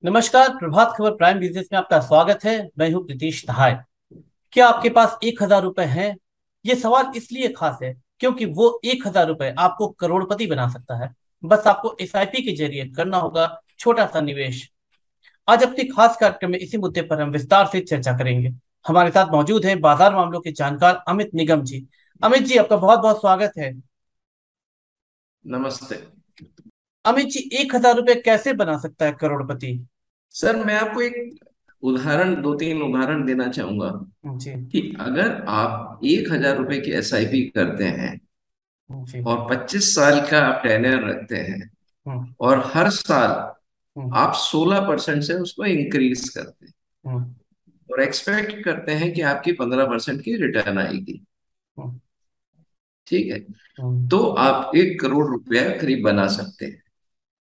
नमस्कार। Prabhat Khabar prime business में आपका स्वागत है। मैं हूं प्रीतीश दहाय। क्या आपके पास 1,000 रुपए हैं? ये सवाल इसलिए खास है क्योंकि वो 1,000 रुपए आपको करोड़पति बना सकता है। बस आपको एसआईपी के जरिए करना होगा छोटा सा निवेश। आज अपने खास कार्यक्रम में इसी मुद्दे पर हम विस्तार से चर्चा करेंगे। हमारे साथ मौजूद हैं बाजार मामलों के जानकार अमित निगम जी। अमित जी, आपका बहुत बहुत स्वागत है। नमस्ते। अमित जी, 1,000 रुपए कैसे बना सकता है करोड़पति? सर, मैं आपको एक उदाहरण, दो तीन उदाहरण देना चाहूंगा जी। कि अगर आप 1,000 रुपए की एसआईपी करते हैं जी। और 25 साल का आप टेन्योर रखते हैं हम्म। और हर साल हम्म। आप 16% से उसको इंक्रीज करते हैं हम्म। और एक्सपेक्ट करते हैं कि आपकी 15% की रिटर्न आएगी। हम्म। ठीक है। हम्म। तो आप 1 करोड़ रुपया करीब बना सकते हैं।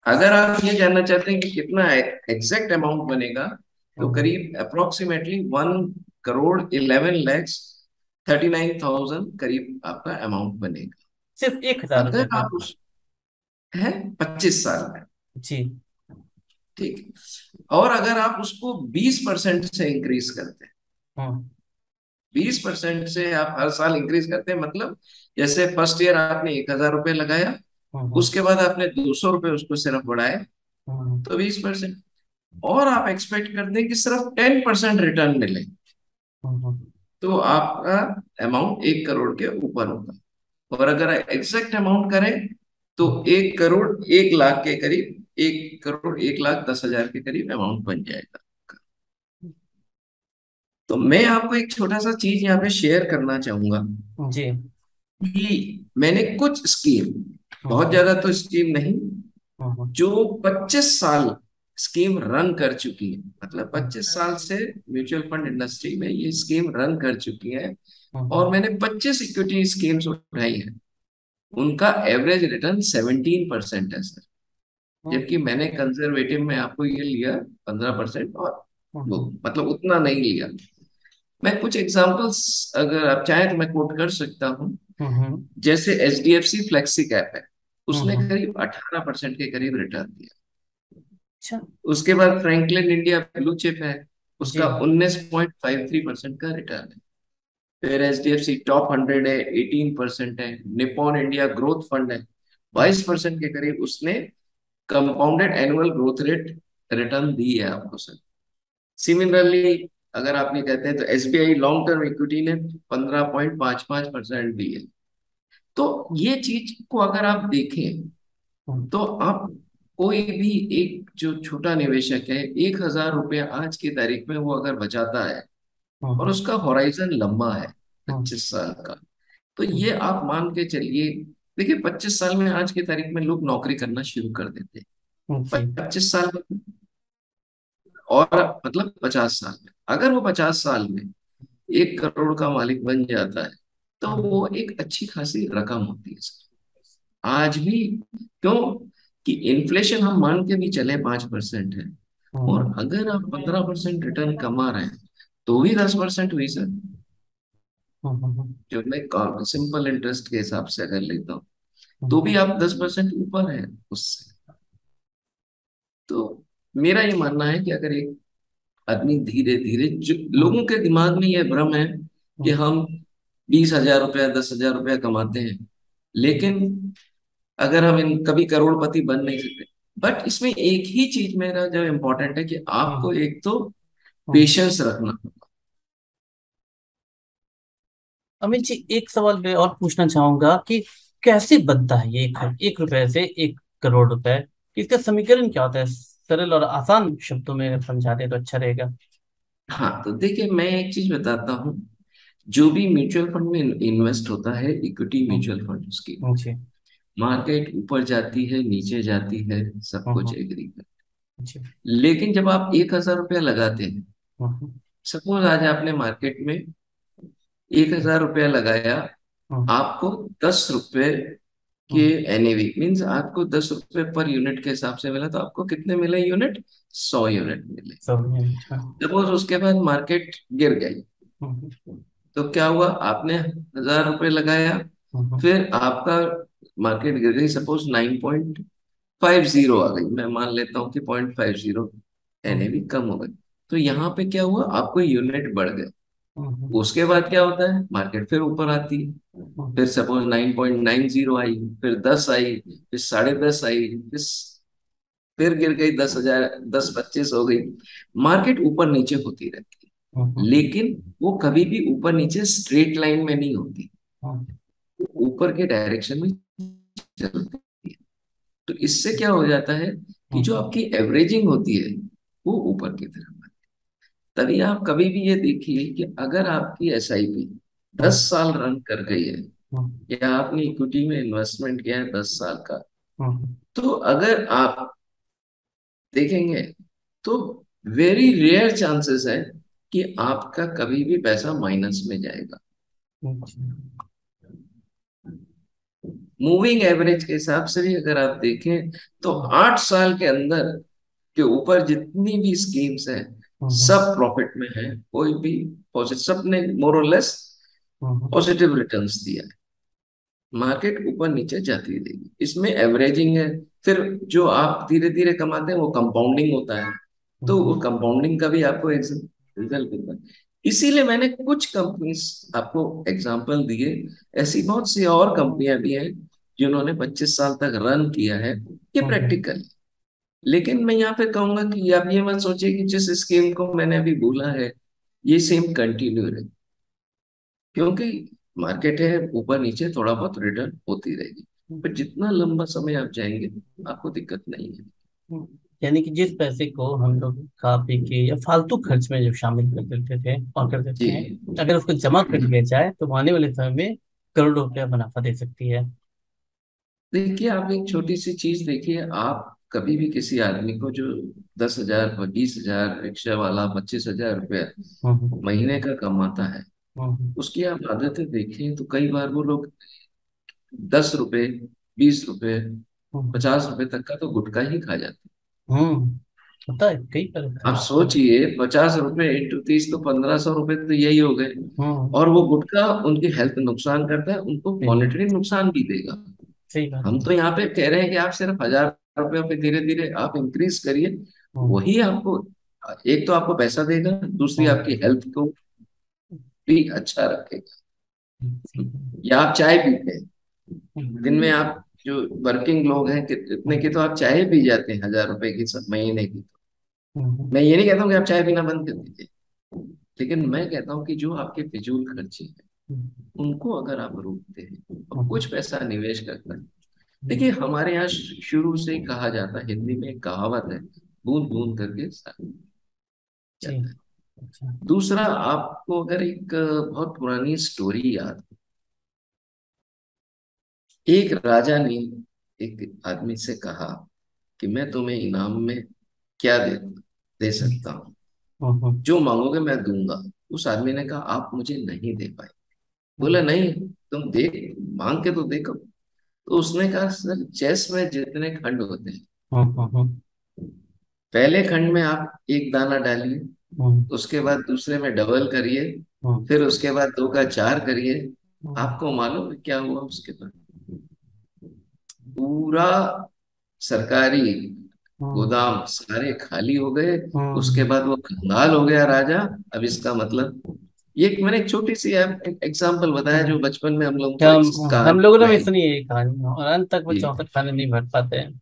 अगर आप ये जानना चाहते हैं कि कितना एग्जैक्ट अमाउंट बनेगा, तो हम्म। करीब अप्रोक्सीमेटली 1,11,39,000 करीब आपका अमाउंट बनेगा। सिर्फ 1,000 रुपए अगर का? आप उस है 25 साल में। जी। ठीक है। और अगर आप उसको 20% से इंक्रीज करते हैं, हम्म। 20% से आप हर साल इंक्रीज करते हैं, मतलब जैसे फर्स्ट ईयर आपने 1,000 रुपये लगाया, हम्म। उसके बाद आपने 200 रुपये उसको सिर्फ बढ़ाए, हम्म। तो 20%। और आप एक्सपेक्ट करते हैं कि सिर्फ 10% रिटर्न मिले, हम्म। तो आपका अमाउंट 1 करोड़ के ऊपर होगा। और अगर एग्जैक्ट अमाउंट करें, तो हम्म। 1 करोड़ 1 लाख के करीब, 1 करोड़ 1,10,000 के करीब अमाउंट बन जाएगा। तो मैं आपको एक छोटा सा चीज यहाँ पे शेयर करना चाहूंगा जी। कि मैंने कुछ स्कीम, बहुत हम्म। ज्यादा तो स्कीम नहीं, हम्म। जो 25 साल स्कीम रन कर चुकी है, मतलब हम्म। 25 साल से म्यूचुअल फंड इंडस्ट्री में ये स्कीम रन कर चुकी है, और हम्म। मैंने 25 इक्विटी स्कीम्स उठाई है। उनका एवरेज रिटर्न 17% है सर। हम्म। जबकि मैंने कंजर्वेटिव में आपको ये लिया 15%, और वो हम्म। मतलब उतना नहीं लिया। मैं कुछ एग्जांपल्स अगर आप चाहें तो मैं कोट कर सकता हूँ। हम्म। जैसे एचडीएफसी फ्लेक्सी कैप है, उसने हम्म। करीब 18% के करीब रिटर्न दिया। अच्छा। उसके बाद फ्रैंकलिन इंडिया ब्लू चिप है, जी। उसका 19.53% का रिटर्न है। फिर H D F C top 100 है, 18% है। निप्पॉन इंडिया ग्रोथ फंड है, हम्म। 22% के करीब उसने compounded annual growth rate return दी है आपको सर। सिमिलरली अगर आप ये कहते हैं तो एसबीआई लॉन्ग टर्म इक्विटी ने 15.55% दी है। तो ये चीज को अगर आप देखें, हम्म। तो आप कोई भी एक जो छोटा निवेशक है, 1,000 रुपया आज की तारीख में वो अगर बचाता है, और हम्म। उसका हॉराइजन लंबा है, हम्म। 25 साल का, तो ये हम्म। आप मान के चलिए। देखिए, 25 साल में आज की तारीख में लोग नौकरी करना शुरू कर देते हैं। जी। 25 साल में, और मतलब 50 साल में, अगर वो 50 साल में 1 करोड़ का मालिक बन जाता है, तो हम्म। वो एक अच्छी खासी रकम होती है सर। आज भी क्यों, कि इन्फ्लेशन हम मान के भी चले 5% है, और हम्म। अगर आप 15% रिटर्न कमा रहे हैं, तो भी 10% हुई सर। हम्म। जो मैं सिंपल इंटरेस्ट के हिसाब से अगर लेता हूँ, तो भी हम्म। आप 10% ऊपर है उससे। तो मेरा ये मानना है कि अगर एक आदमी धीरे धीरे, जो लोगों के दिमाग में ये भ्रम है कि हम्म। हम 20,000 रुपया 10,000 रुपया कमाते हैं, लेकिन अगर हम इन कभी करोड़पति बन नहीं सकते। बट इसमें एक ही चीज मेरा जो इम्पोर्टेंट है कि आपको हम्म। एक तो हम्म। पेशेंस रखना। अमित जी, एक सवाल मैं और पूछना चाहूंगा कि कैसे बनता है ये 1 रुपए से 1 करोड़ रुपए? इसका समीकरण क्या होता है? सरल और आसान शब्दों में समझा दे तो अच्छा रहेगा। हाँ, तो देखिए मैं एक चीज बताता हूँ। जो भी म्यूचुअल फंड में इन्वेस्ट होता है, इक्विटी हम्म। म्यूचुअल फंड उसकी, जी। मार्केट ऊपर जाती है नीचे जाती है, सब कुछ हम्म। एग्री कर। जी। लेकिन जब आप 1,000 रुपया लगाते हैं, हम्म। सपोज आज आपने मार्केट में 1,000 रुपया लगाया, हम्म। आपको 10 रुपए के हम्म। एनएवी मीन्स आपको 10 रुपए पर यूनिट के हिसाब से मिला, तो आपको कितने मिले यूनिट? 100 यूनिट मिले। सब में अच्छा। सपोज उसके बाद मार्केट गिर गई, हम्म। तो क्या हुआ? आपने 1,000 रुपये लगाया, हम्म। फिर आपका मार्केट गिर गई, सपोज 9.50 आ गई, मैं मान लेता हूँ कि 0.50। एनएवी कम हो गई। तो यहाँ पे क्या हुआ, आपको यूनिट बढ़ गए। हम्म, उसके बाद क्या होता है, मार्केट फिर ऊपर आती है। फिर सपोज 9.90 आई, फिर 10 आई, फिर 10.5 आई, फिर गिर गई 10,000, 10-25 हो गई। मार्केट ऊपर नीचे होती रहती है, लेकिन वो कभी भी ऊपर नीचे स्ट्रेट लाइन में नहीं होती, ऊपर के डायरेक्शन में चलती है। तो इससे क्या हो जाता है कि जो आपकी एवरेजिंग होती है वो ऊपर की तरफ आती है। तभी आप कभी भी ये देखिए कि अगर आपकी एसआईपी 10 साल रन कर गई है, या आपने इक्विटी में इन्वेस्टमेंट किया है 10 साल का, तो अगर आप देखेंगे तो वेरी रेयर चांसेस है कि आपका कभी भी पैसा माइनस में जाएगा। मूविंग एवरेज के हिसाब से भी अगर आप देखें तो 8 साल के अंदर के ऊपर जितनी भी स्कीम्स हैं सब प्रॉफिट में है। कोई भी पॉजिटिव, सबने मोर और लेस पॉजिटिव रिटर्न्स दिया है। मार्केट ऊपर नीचे जाती रहेगी, इसमें एवरेजिंग है। फिर जो आप धीरे धीरे कमाते हैं वो कंपाउंडिंग होता है, तो वो कंपाउंडिंग का भी आपको रिजल्ट मिलता है। इसीलिए मैंने कुछ कंपनीज आपको एग्जांपल दिए, ऐसी बहुत सी और कंपनियां भी हैं जिन्होंने 25 साल तक रन किया है, ये प्रैक्टिकल। लेकिन मैं यहाँ पे कहूंगा कि आप ये मत सोचिए कि जिस स्कीम को मैंने अभी बोला है ये सेम कंटिन्यू रहे, क्योंकि मार्केट है, ऊपर नीचे थोड़ा बहुत रिटर्न होती रहेगी। पर जितना लंबा समय आप जाएंगे आपको दिक्कत नहीं है। यानी कि जिस पैसे को हम लोग खा पी के या फालतू खर्च में जब शामिल कर देते थे और कर देते हैं, जी अगर उसको जमा कर लिया जाए तो वो आने वाले समय में करोड़ों रुपया मुनाफा दे सकती है। देखिए, आप एक छोटी सी चीज देखिए, आप कभी भी किसी आदमी को जो 10,000, 20,000, रिक्शा वाला 25,000 रुपया हम्म, महीने का कमाता है, हम्म, उसकी आप आदतें देखें तो कई बार वो लोग 10 रुपए, 20 रुपए, हम्म, 50 रुपए तक का तो गुटखा ही खा जाते हम्म, होता है कई बार होता हैं। आप है। सोचिए 50 रुपए इंटू 30 तो 1,500 रुपए तो यही हो गए। हम्म, और वो गुटखा उनकी हेल्थ नुकसान करता है, उनको सही बात, मॉनेटरी नुकसान भी देगा। सही बात हम है। तो यहाँ पे कह रहे हैं कि आप सिर्फ 1,000 रुपये पे धीरे धीरे आप इंक्रीज करिए, हम्म, वही आपको, एक तो आपको पैसा देगा, दूसरी आपकी हम्म, हेल्थ को भी अच्छा सही रखेगा। बात। या आप चाय पीते हैं, दिन में हम्म, आप जो वर्किंग लोग हैं इतने की तो आप चाय पी जाते हैं 1,000 रुपए की सब महीने की। हम्म, मैं ये नहीं कहता हूँ कि आप चाय पीना बंद कर दीजिए, लेकिन मैं कहता हूँ कि जो आपके फिजूल खर्चे हैं उनको अगर आप रोकते हैं और कुछ पैसा निवेश करते हैं। देखिए, हमारे यहाँ शुरू से ही कहा जाता है, हिंदी में एक कहावत है, बूंद बूंद करके सागर जी, जाता है। अच्छा, दूसरा, आपको अगर एक बहुत पुरानी स्टोरी याद हो, एक राजा ने एक आदमी से कहा कि मैं तुम्हें इनाम में क्या दे सकता हूँ, हम्म, जो मांगोगे मैं दूंगा। उस आदमी ने कहा आप मुझे नहीं दे पाए। बोला हम्म, नहीं, तुम दे, मांग के तो देखो। तो उसने कहा सर, चेस में जितने खंड होते हैं, हम्म, पहले खंड में आप एक दाना डालिए, हम्म, उसके बाद दूसरे में डबल करिए, हम्म, फिर उसके बाद 2 का 4 करिए। हम्म, आपको मालूम है क्या हुआ उसके बाद? पूरा सरकारी हम्म, गोदाम सारे खाली हो गए। उसके हम्म, बाद वो कंगाल हो गया राजा। अब इसका मतलब, ये मैंने एक छोटी सी एग्जाम्पल बताया जो बचपन में हम लोगों को एक हम कहावत लोगों ने भी सुनाई। सुनी है ये कहानी और अंत तक वो जी 64 खाने नहीं भर पाते हैं।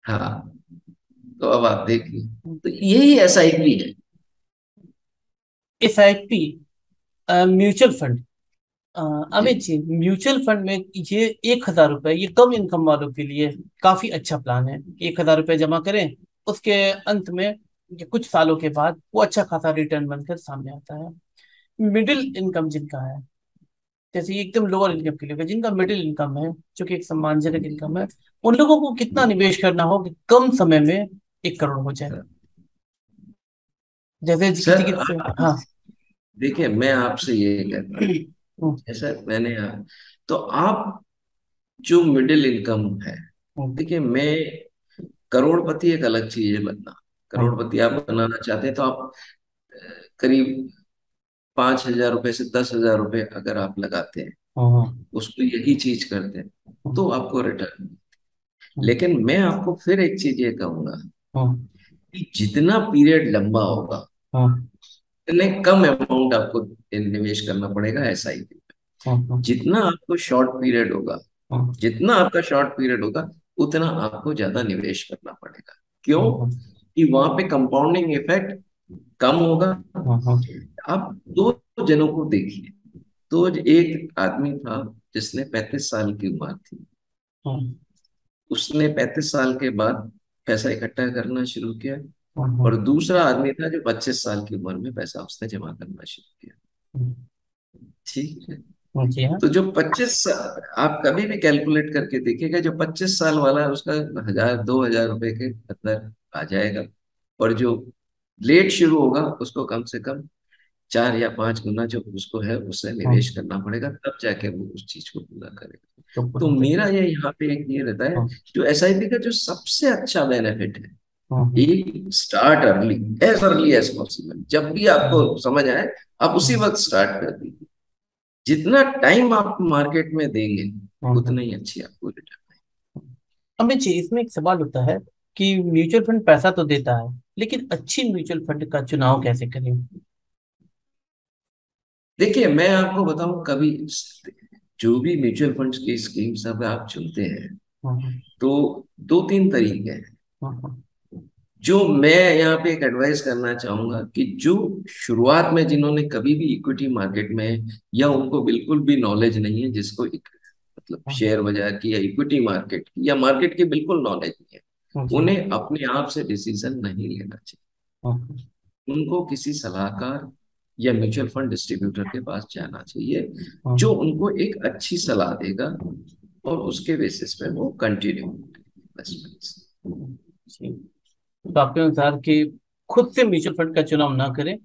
हाँ, तो अब आप देखिए, तो यही एसआईपी है। SIP, mutual fund. जी अमित जी, म्यूचुअल फंड में ये 1,000 रुपए ये कम इनकम वालों के लिए काफी अच्छा प्लान है। 1,000 रुपए जमा करें, उसके अंत में ये कुछ सालों के बाद वो अच्छा खासा रिटर्न बनकर सामने आता है। मिडिल इनकम जिनका है, जैसे ये एकदम लोअर इनकम के लिए, जिनका मिडिल इनकम है, जो कि एक सम्मानजनक इनकम है, उन लोगों को कितना निवेश करना हो कि कम समय में 1 करोड़ हो जाए। जैसे किसी सर, किसी आप हाँ। देखिए, मैं आपसे ये कहता हूँ, जैसा मैंने तो आप जो मिडिल इनकम है, देखिए मैं, करोड़पति एक अलग चीज है बनना। करोड़पति आप बनाना चाहते हैं तो आप करीब 5,000 रुपए से 10,000 रुपए अगर आप लगाते हैं, उस पर यही चीज करते हैं, तो आपको रिटर्न। लेकिन मैं आपको फिर एक चीज ये कहूंगा कि जितना पीरियड लंबा होगा हाँ उतने कम अमाउंट आपको निवेश करना पड़ेगा एसआईपी में। हाँ हाँ जितना आपको शॉर्ट पीरियड होगा, हाँ जितना आपका शॉर्ट पीरियड होगा, उतना आपको ज्यादा निवेश करना पड़ेगा। क्यों? हाँ हाँ कि वहां पे कंपाउंडिंग इफेक्ट कम होगा। हाँ हाँ आप दो जनों को देखिए। तो एक आदमी था जिसने 35 साल की उम्र थी। हाँ उसने 35 साल के बाद पैसा इकट्ठा करना शुरू किया। हाँ हाँ और दूसरा आदमी था जो 25 साल की उम्र में पैसा उसने जमा करना शुरू किया। ठीक है। हाँ, जी हाँ। तो जो 25 साल, आप कभी भी कैलकुलेट करके देखिएगा, जो 25 साल वाला है उसका 1000 2000 रुपए के अंदर आ जाएगा। और जो लेट शुरू होगा उसको कम से कम 4 या 5 गुना जो उसको है उससे हाँ, निवेश करना पड़ेगा, तब जाके वो उस चीज को पूरा करेगा। तो तो पूरा मेरा करिए। ये यहाँ पे एक ये रहता है, हाँ जो एसआईपी का जो सबसे अच्छा बेनिफिट है, हाँ हाँ एक स्टार्ट अर्ली एज पॉसिबल। जब भी आपको हाँ समझ आए आप उसी हाँ वक्त स्टार्ट कर दीजिए। जितना टाइम आप मार्केट में देंगे हाँ हाँ। उतना ही अच्छी आपको रिटर्न। अमित जी, इसमें एक सवाल होता है कि म्यूचुअल फंड पैसा तो देता है, लेकिन अच्छी म्यूचुअल फंड का चुनाव कैसे करें? देखिए मैं आपको बताऊं, कभी जो भी म्यूचुअल फंड्स की स्कीम सब आप चुनते हैं, हाँ हाँ तो 2 3 तरीके हैं। हाँ हाँ जो मैं यहाँ पे एक एडवाइस करना चाहूंगा कि जो शुरुआत में जिन्होंने कभी भी इक्विटी मार्केट में, या उनको बिल्कुल भी नॉलेज नहीं है, जिसको मतलब हाँ शेयर बाजार की या इक्विटी मार्केट की या मार्केट की बिल्कुल नॉलेज नहीं है, हाँ, जी उन्हें अपने आप से डिसीजन नहीं लेना चाहिए। हाँ उनको किसी सलाहकार या म्यूचुअल फंड डिस्ट्रीब्यूटर के पास जाना चाहिए, हाँ जो हाँ, उनको एक अच्छी सलाह देगा और उसके बेसिस पे वो कंटिन्यू इन्वेस्टमेंट्स। जी। तो आपके अनुसार कि खुद से म्यूचुअल फंड का चुनाव ना करें,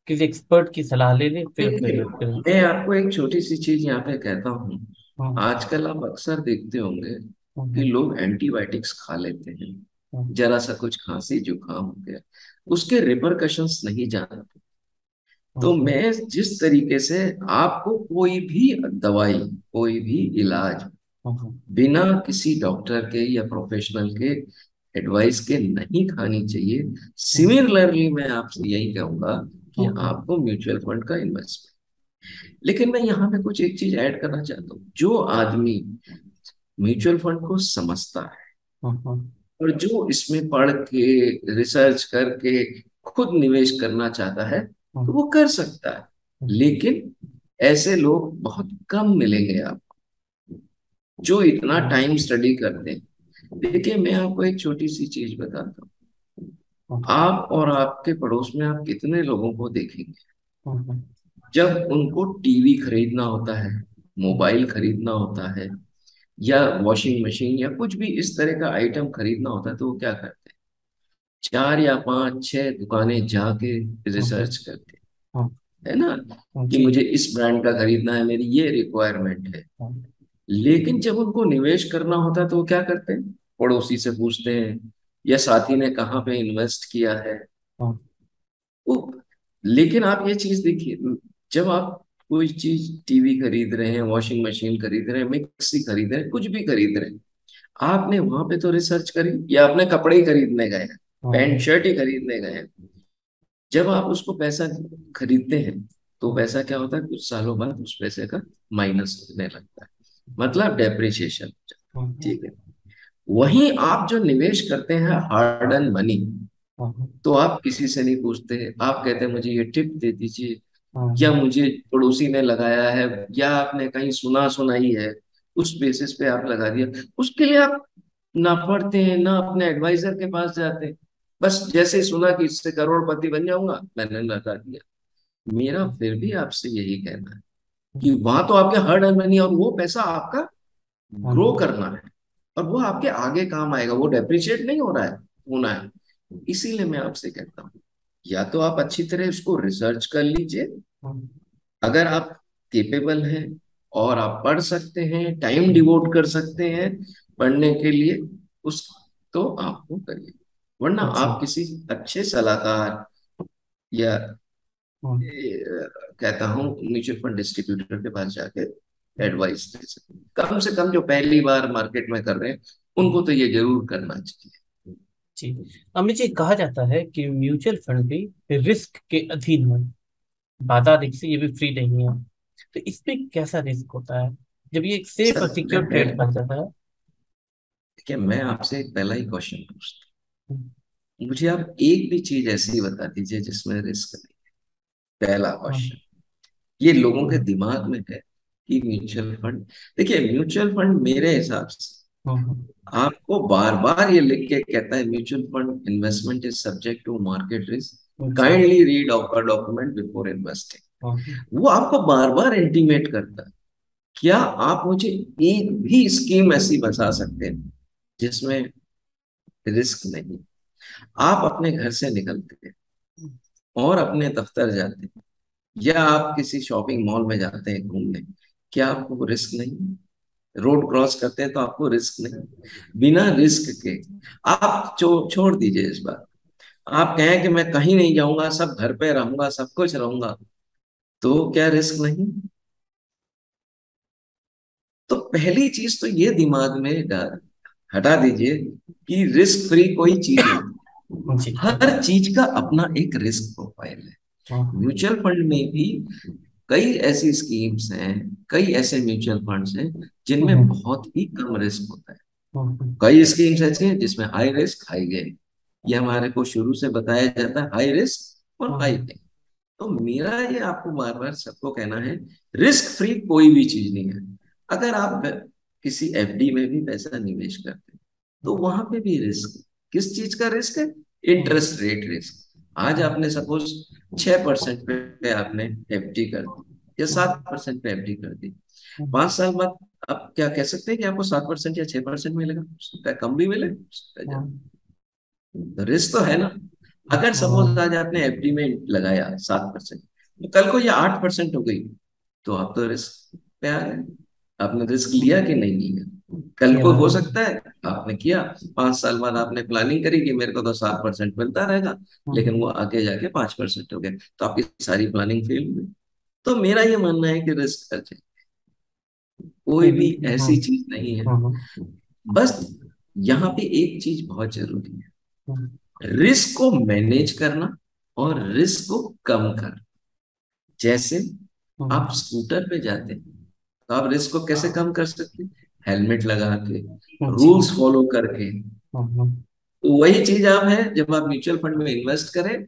किसी एक्सपर्ट की सलाह ले लें फिर उसमें देखिए इन्वेस्ट करें। मैं आपको एक छोटी सी चीज यहाँ पे कहता हूँ। हाँ आजकल आप अक्सर देखते होंगे हाँ कि हाँ लोग एंटीबायोटिक्स खा लेते हैं। हाँ जरा सा कुछ खांसी जुकाम हो गया, उसके रिपरकशंस नहीं जानते। हाँ तो हाँ मैं जिस तरीके से, आपको कोई भी दवाई, कोई भी इलाज हाँ हाँ बिना किसी डॉक्टर के या प्रोफेशनल के एडवाइस के नहीं खानी चाहिए। सिमिलरली मैं आपसे यही कहूंगा कि हाँ हाँ आपको म्यूचुअल फंड का इन्वेस्टमेंट। लेकिन मैं यहाँ पे कुछ एक चीज ऐड करना चाहता हूँ। जो आदमी म्यूचुअल फंड को समझता है हाँ हाँ और जो इसमें पढ़ के रिसर्च करके खुद निवेश करना चाहता है, हाँ तो वो कर सकता है। हाँ लेकिन ऐसे लोग बहुत कम मिलेंगे आपको जो इतना हाँ टाइम स्टडी करते हैं। देखिए मैं आपको एक छोटी सी चीज बताता हूँ। हाँ आप और आपके पड़ोस में आप कितने लोगों को देखेंगे, हाँ हाँ जब उनको टीवी खरीदना होता है, मोबाइल खरीदना होता है, या वॉशिंग मशीन या कुछ भी इस तरह का आइटम खरीदना होता है, तो वो क्या करते हैं? 4 या 5 6 दुकानें जाके हाँ हाँ रिसर्च करते हाँ हैं, है ना? हाँ, कि जी मुझे इस ब्रांड का खरीदना है, मेरी ये रिक्वायरमेंट है। हाँ लेकिन जब उनको निवेश करना होता है तो वो क्या करते हैं? पड़ोसी से पूछते हैं, या साथी ने कहाँ पे इन्वेस्ट किया है। हाँ वो, लेकिन आप ये चीज देखिए, जब आप कोई चीज टीवी खरीद रहे हैं, वॉशिंग मशीन खरीद रहे हैं, मिक्सी खरीद रहे हैं, कुछ भी खरीद रहे हैं, आपने वहां पे तो रिसर्च करी, या आपने कपड़े ही खरीदने गए हैं, पैंट हाँ शर्ट ही खरीदने गए हैं। जब आप उसको पैसा खरीदते हैं, तो हाँ पैसा क्या होता है, कुछ सालों बाद उस पैसे का माइनस होने लगता है, मतलब डेप्रिसिएशन। हाँ ठीक है। वहीं आप जो निवेश करते हैं हार्ड एंड मनी, हाँ हाँ तो आप किसी से नहीं पूछते, आप कहते हैं मुझे ये टिप दे दीजिए, हाँ या हाँ मुझे पड़ोसी ने लगाया है, या आपने कहीं सुना सुनाई है, उस बेसिस पे आप लगा दिया। उसके लिए आप ना पढ़ते हैं ना अपने एडवाइजर के पास जाते हैं, बस जैसे ही सुना कि इससे करोड़पति बन जाऊंगा, मैंने लगा दिया। मेरा फिर भी आपसे यही कहना है कि वहां तो आपके हार्ड अर्न मनी और वो पैसा आपका हाँ ग्रो हाँ करना है, और वो आपके आगे काम आएगा, वो डेप्रिशिएट नहीं हो रहा है, होना है। इसीलिए मैं आपसे कहता हूँ, या तो आप अच्छी तरह उसको रिसर्च कर लीजिए, हाँ अगर आप केपेबल हैं और आप पढ़ सकते हैं, टाइम डिवोट कर सकते हैं पढ़ने के लिए, उस तो आपको करिए। वरना अच्छा आप किसी अच्छे सलाहकार या हाँ कहता हूँ म्यूचुअल फंड डिस्ट्रीब्यूटर के पास जाके एडवाइस ले सकते हैं। कम से कम जो पहली बार मार्केट में कर रहे हैं, उनको तो ये जरूर करना चाहिए। जी। अमित जी, कहा जाता है कि म्यूचुअल फंड भी रिस्क के अधीन है। बाजार रिस्क से ये भी फ्री नहीं है। तो इसमें कैसा रिस्क होता है जब ये एक सेफ सर और सिक्योर ट्रेड बन जाता है? देखिए, मैं आपसे एक पहला ही क्वेश्चन पूछता हम्म, हूँ, मुझे आप एक भी चीज ऐसी बता दीजिए जिसमें रिस्क नहीं। पहला हम्म, क्वेश्चन, ये लोगों के हम्म, दिमाग में है कि म्यूचुअल फंड। देखिए, म्यूचुअल फंड मेरे हिसाब से हम्म, आपको बार बार ये लिख के कहता है mutual fund investment is subject to market risk, जी। Kindly read our document before hmm, investing. वो आपको बार बार इंटीमेट करता है। क्या आप मुझे एक भी स्कीम ऐसी बता सकते हैं जिसमें रिस्क नहीं? आप अपने घर से निकलते हैं और अपने दफ्तर जाते हैं, या आप किसी शॉपिंग मॉल में जाते हैं घूमने, क्या आपको रिस्क नहीं? रोड क्रॉस करते हैं तो आपको रिस्क नहीं? बिना रिस्क के आप छोड़ दीजिए इस बात। आप कहें कि मैं कहीं नहीं जाऊंगा, सब घर पे रहूंगा, सब कुछ रहूंगा, तो क्या रिस्क नहीं? तो पहली चीज तो ये दिमाग में हटा दीजिए कि रिस्क फ्री कोई चीज नहीं। जी जी। हर चीज का अपना एक रिस्क प्रोफाइल है। हम्म, म्यूचुअल फंड में भी कई ऐसी स्कीम्स हैं, कई ऐसे म्यूचुअल फंड्स हैं जिनमें हम्म, बहुत ही कम रिस्क होता है। हम्म, कई स्कीम्स ऐसी हैं जिसमें हाई रिस्क हाई गेन, ये हमारे को शुरू से बताया जाता है, हाई रिस्क और हाई हम्म, गेन। तो मेरा ये आपको बार बार सबको कहना है, रिस्क फ्री कोई भी चीज नहीं है। अगर आप किसी एफडी में भी पैसा निवेश करते हैं तो वहां पे भी रिस्क। किस चीज का रिस्क है? हम्म, इंटरेस्ट रेट रिस्क। आज आपने सपोज 6% पे आपने एफडी कर दी, या 7% पे एफडी कर दी। हम्म, 5 साल बाद आप क्या कह सकते हैं कि आपको 7% या 6% मिलेगा? हो सकता है कम भी मिले, हो सकता है ज्यादा। हम्म, तो रिस्क तो है ना। अगर सपोज हम्म, आज आपने एफडी में लगाया 7%, तो कल को ये 8% हो गई, तो आप तो रिस्क पे आ गए। आपने रिस्क लिया कि नहीं लिया? कल ये को बात हो है। सकता है आपने किया, 5 साल बाद आपने प्लानिंग करी कि मेरे को तो 7% मिलता रहेगा, लेकिन हम्म, वो आगे जाके 5% हो गया, तो आपकी सारी प्लानिंग फेल हुई। तो मेरा ये मानना है कि रिस्क है, कोई भी ऐसी हम्म, चीज नहीं है। हम्म, बस यहाँ पे एक चीज बहुत जरूरी है, हम्म, रिस्क को मैनेज करना और रिस्क को कम करना। जैसे आप हम्म, स्कूटर पे जाते हैं तो आप रिस्क को कैसे कम कर सकते हैं? हेलमेट लगा के, जी। रूल्स फॉलो करके। हम्म, तो वही चीज आप है, जब आप म्यूचुअल फंड में इन्वेस्ट करें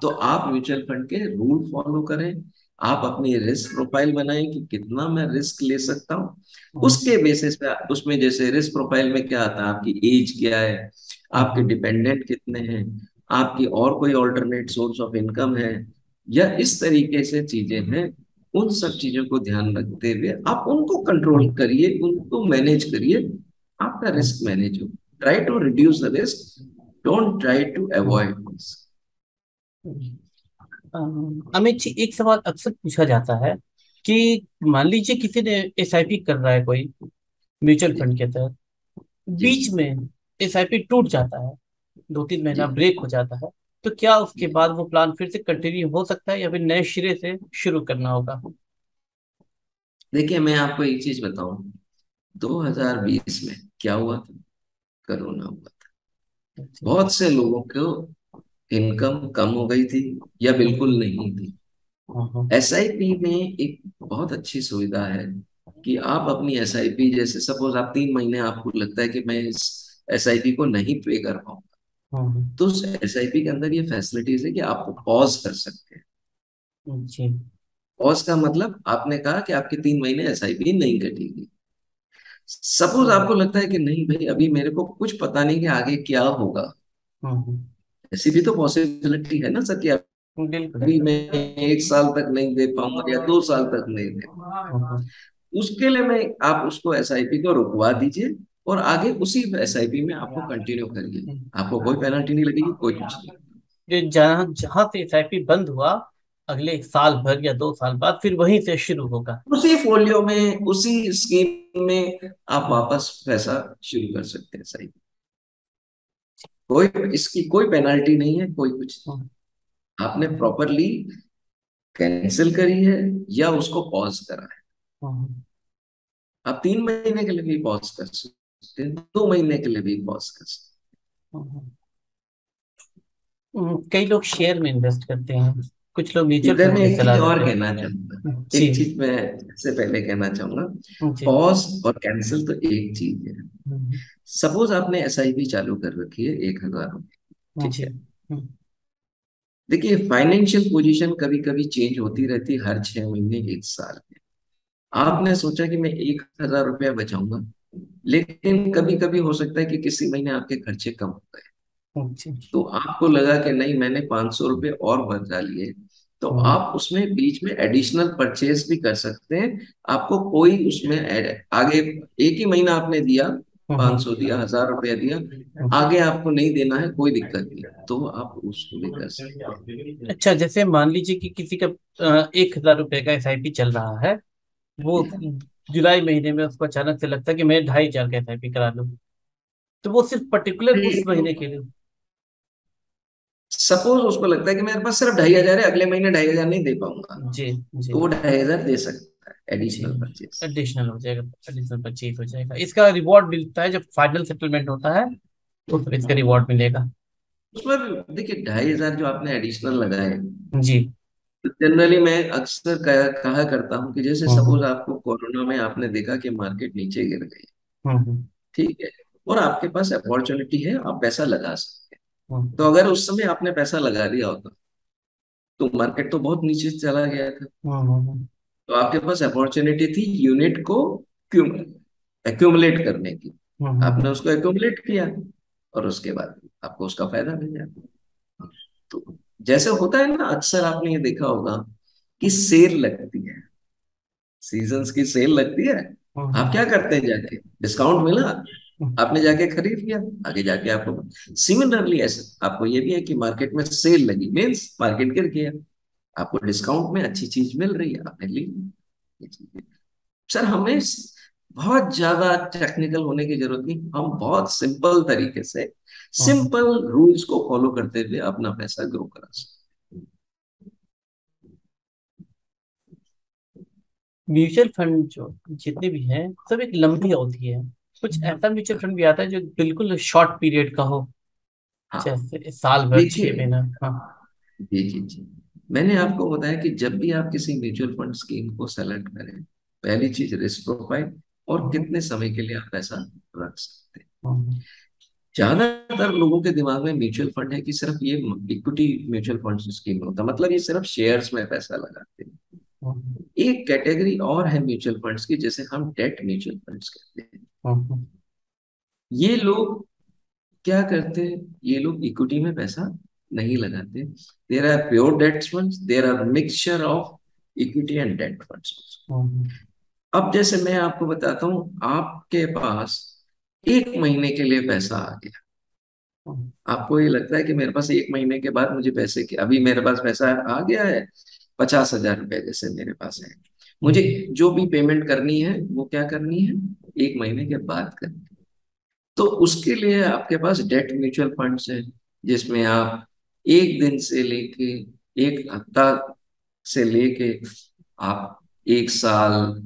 तो आप म्यूचुअल फंड के रूल फॉलो करें। आप अपनी रिस्क प्रोफाइल बनाएं कि कितना मैं रिस्क ले सकता हूँ। हम्म, उसके बेसिस पे उसमें जैसे रिस्क प्रोफाइल में क्या आता है, आपकी एज क्या है, आपके हम्म, डिपेंडेंट कितने हैं, आपकी और कोई ऑल्टरनेट सोर्स ऑफ इनकम है, या इस तरीके से चीजें हैं। उन सब चीजों को ध्यान रखते हुए आप उनको कंट्रोल हम्म, करिए, उनको मैनेज करिए। आपका रिस्क मैनेज हो। Try to reduce the risk, don't try to hmm, avoid risk. Amit ji, एक सवाल अक्सर पूछा जाता है कि मान लीजिए किसी ने एसआईपी कर रहा है कोई म्यूचुअल जी फंड के तहत, जी बीच में एसआईपी टूट जाता है, 2-3 महीना जी। ब्रेक हो जाता है, तो क्या उसके बाद वो प्लान फिर से कंटिन्यू हो सकता है या फिर नए सिरे से शुरू करना होगा? देखिए, मैं आपको एक चीज बताऊं, 2020 में क्या हुआ था? कोरोना हुआ था। जी। बहुत से लोगों को इनकम कम हो गई थी या बिल्कुल नहीं थी। हाँ, एसआईपी में एक बहुत अच्छी सुविधा है कि आप अपनी एसआईपी, जैसे सपोज आप 3 महीने आपको लगता है कि मैं इस एसआईपी को नहीं पे कर पाऊंगा, हाँ, हाँ, तो उस एसआईपी के अंदर ये फैसिलिटीज है कि आपको पॉज कर सकते हैं। जी। पॉज का मतलब आपने कहा कि आपके 3 महीने एसआईपी नहीं कटेगी। सपोज हाँ, आपको लगता है कि नहीं भाई, अभी मेरे को कुछ पता नहीं कि आगे क्या होगा, हाँ, ऐसी भी तो पॉसिबिलिटी है ना सर कि बिल्कुल। अभी मैं 1 साल तक नहीं दे पाऊंगा या 2 साल तक नहीं दे हाँ, हाँ, पाऊंगा। उसके लिए मैं, आप उसको एसआईपी को रुकवा दीजिए और आगे उसी एसआईपी में आपको कंटिन्यू करिए। आपको कोई पेनल्टी नहीं लगेगी, कोई कुछ नहीं। जो जहाँ जहाँ से एसआईपी बंद हुआ, अगले 1 साल भर या 2 साल बाद फिर वहीं से शुरू होगा। उसी फोलियो में, उसी स्कीम में आप हाँ, वापस पैसा शुरू कर सकते हैं। सही, कोई इसकी कोई पेनल्टी नहीं है, कोई कुछ हाँ, नहीं। आपने प्रॉपरली कैंसिल करी है या उसको पॉज करा है। हाँ, आप 3 महीने के लिए भी पॉज कर सकते हैं, 2 महीने के लिए भी पॉज कर सकते हाँ, कई लोग शेयर में इन्वेस्ट करते हैं, कुछ लोग म्यूचुअल इधर फंड मैं की एक सलाह चीज और देते कहना चाहूंगा। हैं। जी। एक चीज मैं इससे पहले कहना चाहूंगा। जी। पॉज और कैंसिल तो एक चीज है। हम्म, सपोज आपने एसआईपी चालू कर रखी है 1,000 रुपये। ठीक जी। है। देखिए, फाइनेंशियल पोजीशन कभी कभी चेंज होती रहती है, हर 6 महीने, एक साल में। आपने सोचा कि मैं 1,000 रुपया बचाऊंगा, लेकिन कभी कभी हो सकता है कि किसी महीने आपके खर्चे कम हो गए। जी। तो आपको लगा कि नहीं, मैंने 500 रुपये और बचा लिए, तो हम्म, आप उसमें बीच में एडिशनल परचेज भी कर सकते हैं। आपको कोई उसमें आगे, एक ही महीना आपने दिया, हम्म, 500 दिया, 1,000 रुपया दिया, हम्म। आगे आपको नहीं देना है, कोई दिक्कत नहीं, तो आप उसको भी कर सकते हैं। अच्छा, जैसे मान लीजिए कि किसी का 1,000 रुपए का एसआईपी चल रहा है, वो जुलाई महीने में उसको अचानक से लगता है कि मैं 2,500 का एसआईपी करा लूं, तो वो सिर्फ पर्टिकुलर उस महीने के लिए। सपोज उसको लगता है कि मेरे पास सिर्फ 2,500 है, अगले महीने 2,500 नहीं दे पाऊंगा, जी। जी। तो वो 2,500 दे सकता है जी। Additional purchase. एडिशनल हो जाएगा, एडिशनल परचेज हो जाएगा, इसका रिवॉर्ड मिलता है जब फाइनल सेटलमेंट होता है, तो फिर इसका रिवॉर्ड मिलेगा। उसमें भी देखिए, 2,500 जो आपने एडिशनल लगाए, जी। जनरली मैं अक्सर कहा करता हूँ कि जैसे हम्म, सपोज आपको कोरोना में आपने देखा कि मार्केट नीचे गिर गई, हम्म, ठीक है, और आपके पास अपॉर्चुनिटी है, आप पैसा लगा सकते हैं। तो हम्म, अगर उस समय आपने पैसा लगा दिया होता, तो मार्केट तो बहुत नीचे चला गया था, हम्म, तो आपके पास अपॉर्चुनिटी थी यूनिट को एक्यूमुलेट करने की। आपने हम्म, उसको एक्यूमुलेट किया, और उसके बाद आपको उसका फायदा मिल जाता। तो जैसे होता है ना, अक्सर आपने ये देखा होगा कि सेल लगती है, सीजन्स की सेल लगती है, आप क्या हम्म, करते हैं, जाके डिस्काउंट मिला, हम्म, आपने जाके खरीद लिया, आगे जाके आपको सिमिलरली ऐसे आपको ये भी है कि मार्केट में सेल लगी, मीन्स मार्केट गिर गया, आपको डिस्काउंट में अच्छी चीज मिल रही है, आपने ली। ये चीज़ है। सर, हमें बहुत ज्यादा टेक्निकल होने की जरूरत नहीं, हम बहुत सिंपल तरीके से, हम्म। सिंपल रूल्स को फॉलो करते हुए अपना पैसा ग्रो करा सकते म्यूचुअल फंड जो जितने भी हैं सब एक लंबी अवधि है। कुछ ऐसा म्यूचुअल फंड भी आता है जो बिल्कुल शॉर्ट पीरियड का हो, हैं। हाँ, जैसे साल भर, देखिए, 6 महीना। हाँ। जी जी जी, मैंने आपको बताया कि जब भी आप किसी म्यूचुअल फंड स्कीम को सेलेक्ट करें, पहली चीज रिस्क प्रोफाइल, और हम्म, कितने समय के लिए आप पैसा रख सकते हैं। हम्म, ज्यादातर लोगों के दिमाग में म्यूचुअल फंड है कि सिर्फ ये इक्विटी म्यूचुअल फंड स्कीम होता है, मतलब ये सिर्फ शेयर्स में पैसा लगाते हैं। हम्म, एक कैटेगरी और है म्यूचुअल फंड्स की, जिसे हम डेट म्यूचुअल फंड्स कहते हैं। हम्म, ये लोग क्या करते हैं, ये लोग इक्विटी में पैसा नहीं लगाते। There are pure debt funds, there are mixture of equity and debt funds. Hmm, अब जैसे मैं आपको बताता हूँ, आपके पास एक महीने के लिए पैसा आ गया, हम्म, आपको ये लगता है कि मेरे पास एक महीने के बाद मुझे पैसे की, अभी मेरे पास पैसा आ गया है, 50,000 रुपए जैसे मेरे पास है, मुझे हम्म, जो भी पेमेंट करनी है वो क्या करनी है, एक महीने के बाद करनी है। तो उसके लिए आपके पास डेट म्यूचुअल फंड्स है, जिसमें आप एक दिन से लेके एक हफ्ता से लेके आप एक साल,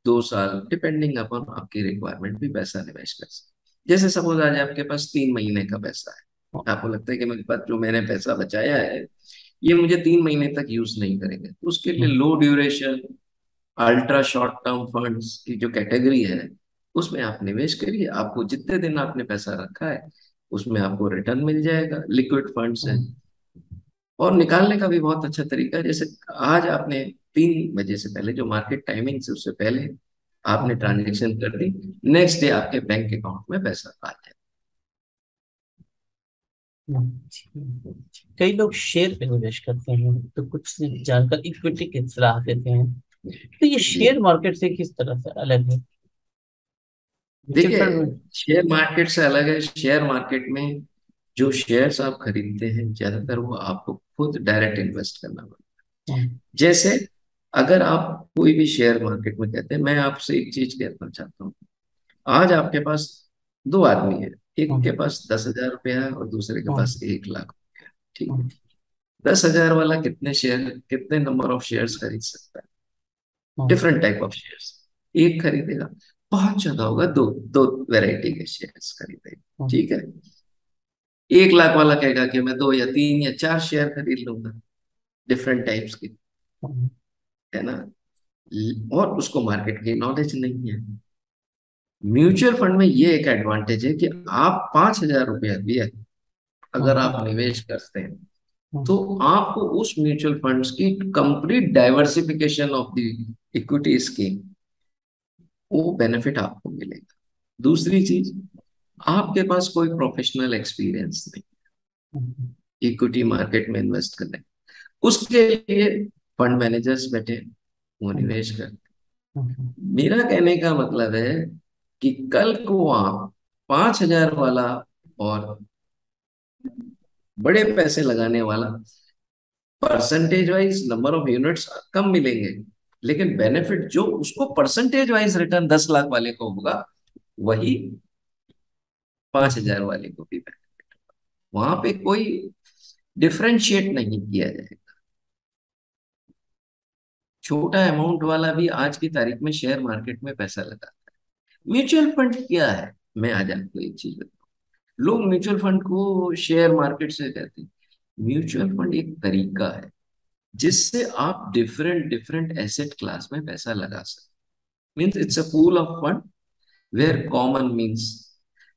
2 साल, डिपेंडिंग अपॉन आपकी रिक्वायरमेंट भी पैसा निवेश कर सकते हैं। जैसे सपोज आज आपके पास 3 महीने का पैसा है, आपको लगता है कि मेरे पास जो मैंने पैसा बचाया है, ये मुझे 3 महीने तक यूज नहीं करेंगे, तो उसके लिए हम्म, low duration ultra short term funds की जो कैटेगरी है, उसमें आप निवेश करिए, आपको जितने दिन आपने पैसा रखा है उसमें आपको रिटर्न मिल जाएगा, लिक्विड फंड्स है। हम्म, और निकालने का भी बहुत अच्छा तरीका है, जैसे आज आपने 3 बजे से पहले, जो मार्केट टाइमिंग से उससे पहले आपने हम्म, ट्रांजेक्शन कर दी, नेक्स्ट डे आपके बैंक अकाउंट में पैसा आ जाए। कई लोग शेयर पे निवेश करते हैं, तो कुछ जानकर इक्विटी की सलाह देते हैं। तो ये जी, शेयर मार्केट से किस तरह से अलग है म्यूचुअल देखिए, फंड में? शेयर मार्केट से अलग है। शेयर मार्केट में जो शेयर्स आप खरीदते हैं, ज्यादातर वो आपको खुद डायरेक्ट इन्वेस्ट करना पड़ता हम्म, है। जैसे अगर आप कोई भी शेयर मार्केट में कहते हैं, मैं आपसे एक चीज कहना चाहता हूँ, आज आपके पास दो आदमी है, एक के हम्म, पास 10,000 रुपया है और दूसरे के हम्म, पास 1 लाख, ठीक है। हम्म, 10,000 वाला कितने नंबर ऑफ शेयर्स खरीद सकता है, हम्म, डिफरेंट टाइप ऑफ शेयर्स, एक खरीदेगा, बहुत ज्यादा होगा दो, दो वैरायटी के शेयर्स खरीदेगा, हम्म, ठीक है। 1 लाख वाला कहेगा कि मैं 2 या 3 या 4 शेयर खरीद लूंगा, डिफरेंट टाइप्स के, है ना। और उसको मार्केट की नॉलेज नहीं है। म्यूचुअल फंड में ये एक एडवांटेज है कि आप 5,000 रुपया भी अगर आप निवेश करते हैं, तो आपको उस म्यूचुअल फंड्स की complete diversification of the equity scheme, वो बेनिफिट आपको मिलेगा। दूसरी चीज, आपके पास कोई प्रोफेशनल एक्सपीरियंस नहीं इक्विटी मार्केट में इन्वेस्ट करने, उसके लिए फंड मैनेजर्स बैठे हैं, वो निवेश करते हैं। मेरा कहने का मतलब है कि कल को आप 5,000 वाला और बड़े पैसे लगाने वाला, percentage wise number of units कम मिलेंगे, लेकिन बेनिफिट जो उसको परसेंटेज वाइज रिटर्न 10 लाख वाले को होगा, वही 5,000 वाले को भी बेनिफिट। वहां पे कोई डिफरेंशिएट नहीं किया जाएगा। छोटा अमाउंट वाला भी आज की तारीख में शेयर मार्केट में पैसा लगाता है। म्यूचुअल फंड क्या है, मैं आज आपको एक चीज बताऊं। लोग म्यूचुअल फंड को शेयर मार्केट से कहते हैं। म्यूचुअल फंड एक तरीका है जिससे आप डिफरेंट डिफरेंट एसेट क्लास में पैसा लगा सकते। Means it's a pool of fund where common means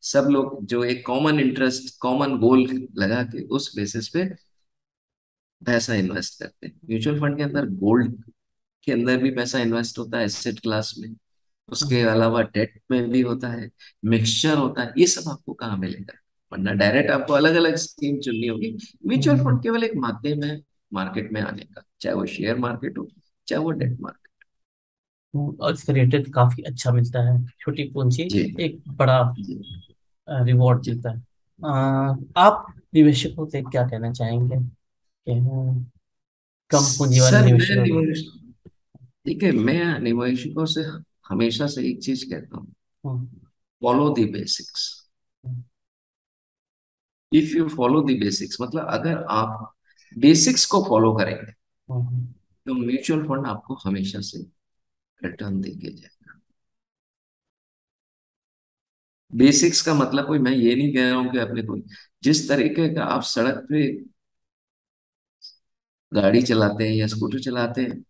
सब लोग जो एक कॉमन इंटरेस्ट कॉमन गोल लगा के उस बेसिस पे पैसा इन्वेस्ट करते हैं। म्यूचुअल फंड के अंदर गोल्ड के अंदर भी पैसा इन्वेस्ट होता है एसेट क्लास में, उसके अलावा डेट में भी होता है, मिक्सचर होता है। ये सब आपको कहाँ मिलेगा, वरना डायरेक्ट आपको अलग अलग स्कीम चुननी होगी। म्यूचुअल फंड केवल एक माध्यम है मार्केट में आने का, चाहे वो शेयर मार्केट हो चाहे वो डेट मार्केट। और इसका रेटेड काफी अच्छा मिलता है, छोटी पूंजी जी एक बड़ा जी रिवॉर्ड जी। मिलता है। आप निवेशकों से क्या कहना चाहेंगे कि कम पूंजी वाले सर मैं निवेशकों को? निवेश ठीक है, मैं निवेशकों से हमेशा से एक चीज कहता हूँ, hmm, follow the basics. If you follow the basics, मतलब अगर आप बेसिक्स को फॉलो करेंगे, हम्म, तो म्यूचुअल फंड आपको हमेशा से रिटर्न देके जाए। बेसिक्स का मतलब कोई, मैं ये नहीं कह रहा हूं कि अपने कोई, जिस तरीके का आप सड़क पे गाड़ी चलाते हैं या स्कूटर चलाते हैं,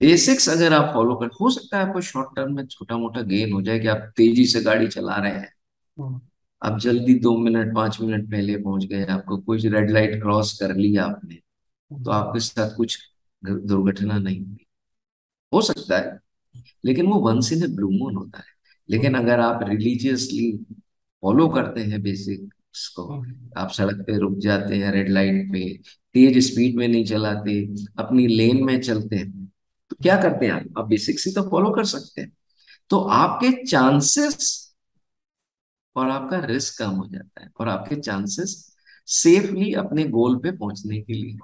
बेसिक्स अगर आप फॉलो कर, हो सकता है आपको शॉर्ट टर्म में छोटा मोटा गेन हो जाए कि आप तेजी से गाड़ी चला रहे हैं, हम्म, आप जल्दी 2 मिनट 5 मिनट पहले पहुंच गए, आपको कुछ रेड लाइट क्रॉस कर लिया आपने, तो हम्म, आपके साथ कुछ दुर्घटना नहीं हुई, हो सकता है, लेकिन वो once in a blue moon होता है। लेकिन हम्म, अगर आप रिलीजियसली फॉलो करते हैं बेसिक्स को, हम्म, आप सड़क पे रुक जाते हैं रेड लाइट पे, तेज स्पीड में नहीं चलाते, अपनी लेन में चलते हैं, तो क्या करते हैं आप बेसिक्स ही तो फॉलो कर सकते हैं, तो आपके चांसेस और आपका रिस्क कम हो जाता है, और आपके चांसेस सेफली अपने गोल पे पहुंचने के लिए।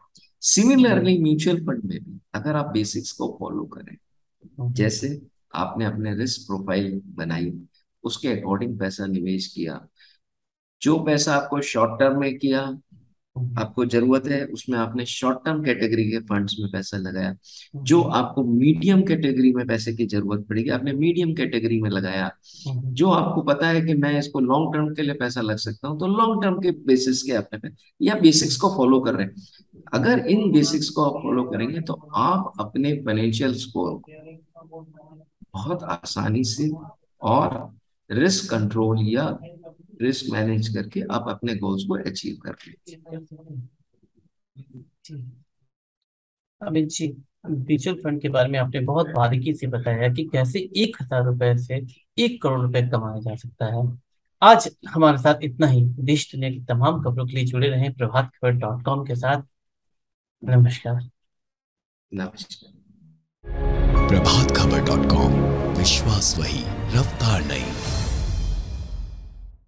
सिमिलरली म्यूचुअल फंड में भी अगर आप बेसिक्स को फॉलो करें, हम्म, जैसे आपने अपने रिस्क प्रोफाइल बनाई, उसके अकॉर्डिंग पैसा निवेश किया, जो पैसा आपको शॉर्ट टर्म में किया, हम्म, आपको जरूरत है उसमें आपने शॉर्ट टर्म कैटेगरी के फंड्स में पैसा लगाया, जो हम्म, आपको मीडियम कैटेगरी में पैसे की जरूरत पड़ेगी आपने मीडियम कैटेगरी में लगाया, हम्म, जो आपको पता है कि मैं इसको लॉन्ग टर्म के लिए पैसा लग सकता हूँ, तो लॉन्ग टर्म के बेसिस के आपने या बेसिक्स को फॉलो कर रहे हैं। अगर इन बेसिक्स को आप फॉलो करेंगे, तो आप अपने फाइनेंशियल स्कोर बहुत आसानी से और रिस्क कंट्रोल या रिस्क मैनेज करके आप अपने गोल्स को अचीव कर लेंगे। अमित जी, म्यूचुअल फंड के बारे में आपने बहुत बारीकी से बताया कि कैसे 1,000 रुपए से 1 करोड़ रुपए कमाया जा सकता है। आज हमारे साथ इतना ही। देश दुनिया की तमाम खबरों के लिए जुड़े रहें प्रभात खबर.com के साथ। नमस्कार। नमस्कार। प्रभात खबर .com, विश्वास वही, रफ्तार नहीं।